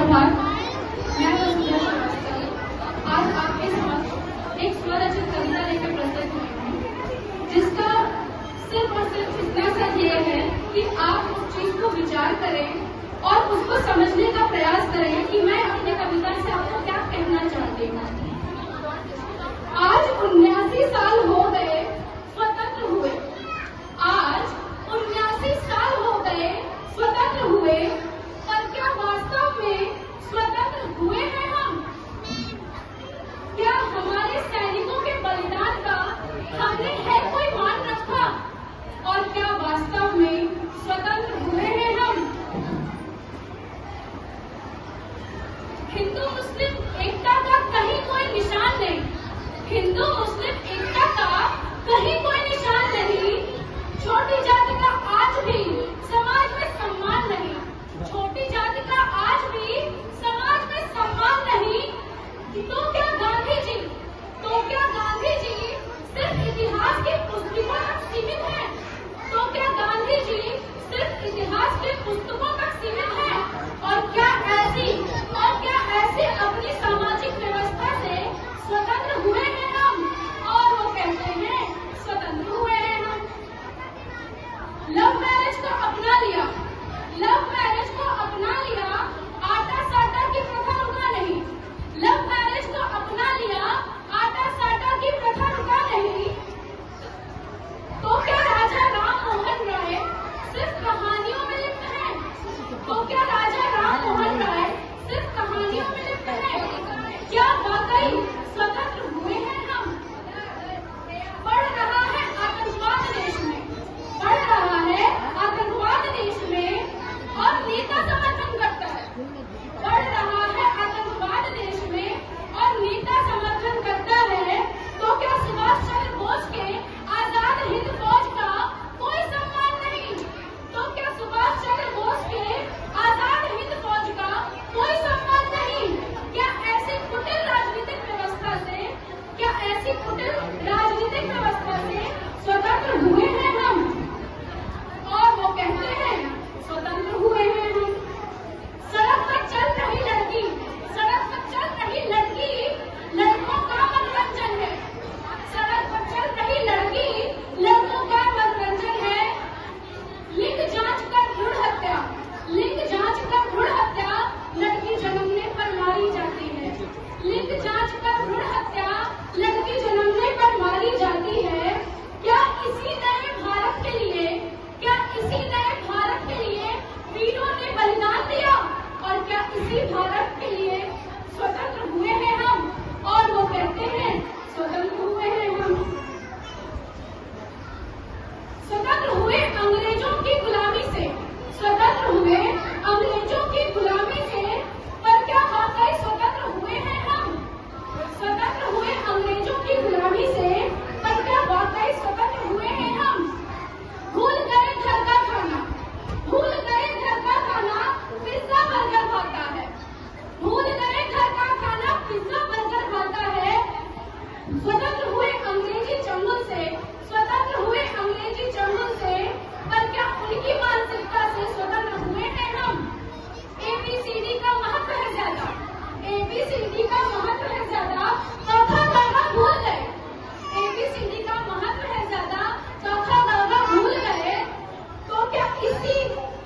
प्रभात। मैं वसुंधरा श्रीवास्तव आज आपके समक्ष एक स्वरचित कविता लेकर प्रस्तुत हुई हूँ, जिसका सिर्फ और सिर्फ इतना सा ये है कि आप उस चीज को विचार करें और उसको समझने का प्रयास करें कि मैं अपनी कविता से आपको क्या कहना चाहती हूँ। आज 79 साल हो गए स्वतंत्र हुए, आज 79 साल हो गए स्वतंत्र हुए, पर क्या वास्तव में स्वतंत्र हुए हैं हम? क्या हमारे सैनिकों के बलिदान का हमने है कोई मान रखा? और क्या वास्तव में स्वतंत्र हुए हैं हम? हिंदू मुस्लिम एकता का कहीं कोई निशान नहीं, हिंदू मुस्लिम एकता का कहीं कोई निशान नहीं। छोटी जाति का आज भी समाज में सम्मान नहीं, छोटी जाति का आज भी समाज में सम्मान नहीं। तो क्या गांधी जी, तो क्या गांधी जी सिर्फ इतिहास की पुस्तकों तक सीमित है? तो क्या गांधी जी सिर्फ इतिहास की पुस्तकों तक सीमित है? और क्या ऐसी अपनी सामाजिक व्यवस्था से स्वतंत्र हुए हैं हम? और वो कहते हैं स्वतंत्र हुए हैं हम। लव मैरिज को अपना लिया, लव मैरिज को अपना लिया, आटा साटा की प्रथा रुका नहीं। लव मैरिज को अपना लिया, आटा साटा की प्रथा रुका नहीं। तो क्या राजा राम मोहन राय सिर्फ कहानियों में लिप्त है? तो क्या राजा राम मोहन राय सिर्फ कहानियों में लिप्त है? क्या वाकई स्वतंत्र हुए हैं हम? बढ़ रहा है आतंकवाद देश में, बढ़ रहा है आतंकवाद देश में, और नेता समर्थन करता है। बढ़ रहा है आतंकवाद देश में और नेता समर्थन करता है। तो क्या सुभाष चंद्र बोस के आजाद हिंद फौज का कोई सम्मान नहीं? तो क्या सुभाष चंद्र बोस के आजाद हिंद फौज का कोई सम्मान नहीं? क्या ऐसी कुटिल राजनीतिक व्यवस्था से, क्या ऐसी कुटिल राजनीतिक व्यवस्था से स्वतंत्र हुए हैं हम? और वो कहते हैं स्वतंत्र हुए हैं हम। सड़क पर चल रही लड़की, सड़क पर चल रही लड़की लड़कों का मनोरंजन है। सड़क पर चल रही लड़की लड़कों का मनोरंजन है। लिंग जांच कर भ्रूण हत्या, लिंग जांच कर भ्रूण हत्या लड़की जन्मने पर मारी जाती है। लिंग जांच कर भ्रूण हत्या लड़की जन्मने पर मारी जाती है। क्या इसी नए भारत के लिए, क्या इसी नए भारत के लिए वीरों ने बलिदान दिया? और क्या इसी भारत के लिए स्वतंत्र हुए हैं हम? और वो कहते हैं स्वतंत्र हुए हैं हम। स्वतंत्र हुए अंग्रेजों की गुलामी से, स्वतंत्र हुए अंग्रेजों की गुलामी से, पर क्या वाकई स्वतंत्र हुए हैं हम? स्वतंत्र हुए अंग्रेजों की गुलामी से, पर क्या वाकई स्वतंत्र हुए हैं हम? भूल गए घर का खाना, भूल गए घर का खाना, पिज्जा बर्गर खाता है। भूल गए घर का खाना, पिज्जा बर्गर खाता है। स्वतंत्र हुए अंग्रेजी चंगुल से, स्वतंत्र हुए अंग्रेजी चंगुल से, पर क्या उनकी मानसिकता से स्वतंत्र हुए हैं हम? ABCD का महत्व है ज्यादा, ABCD का महत्व है ज्यादा, चौथा दर्जा भूल गए। ABCD का महत्व है ज्यादा, चौथा दर्जा भूल गए। तो क्या इसी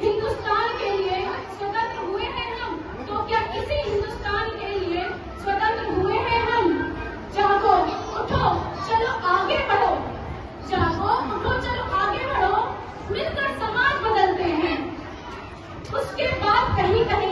हिंदुस्तान के लिए स्वतंत्र हुए हैं हम? तो क्या इसी हिंदुस्तान के लिए स्वतंत्र हुए हैं हम? जागो उठो चलो आगे बढ़ो, जागो उठो चलो आगे बढ़ो, मिलकर समाज बदलते हैं। उसके बाद कहीं कहीं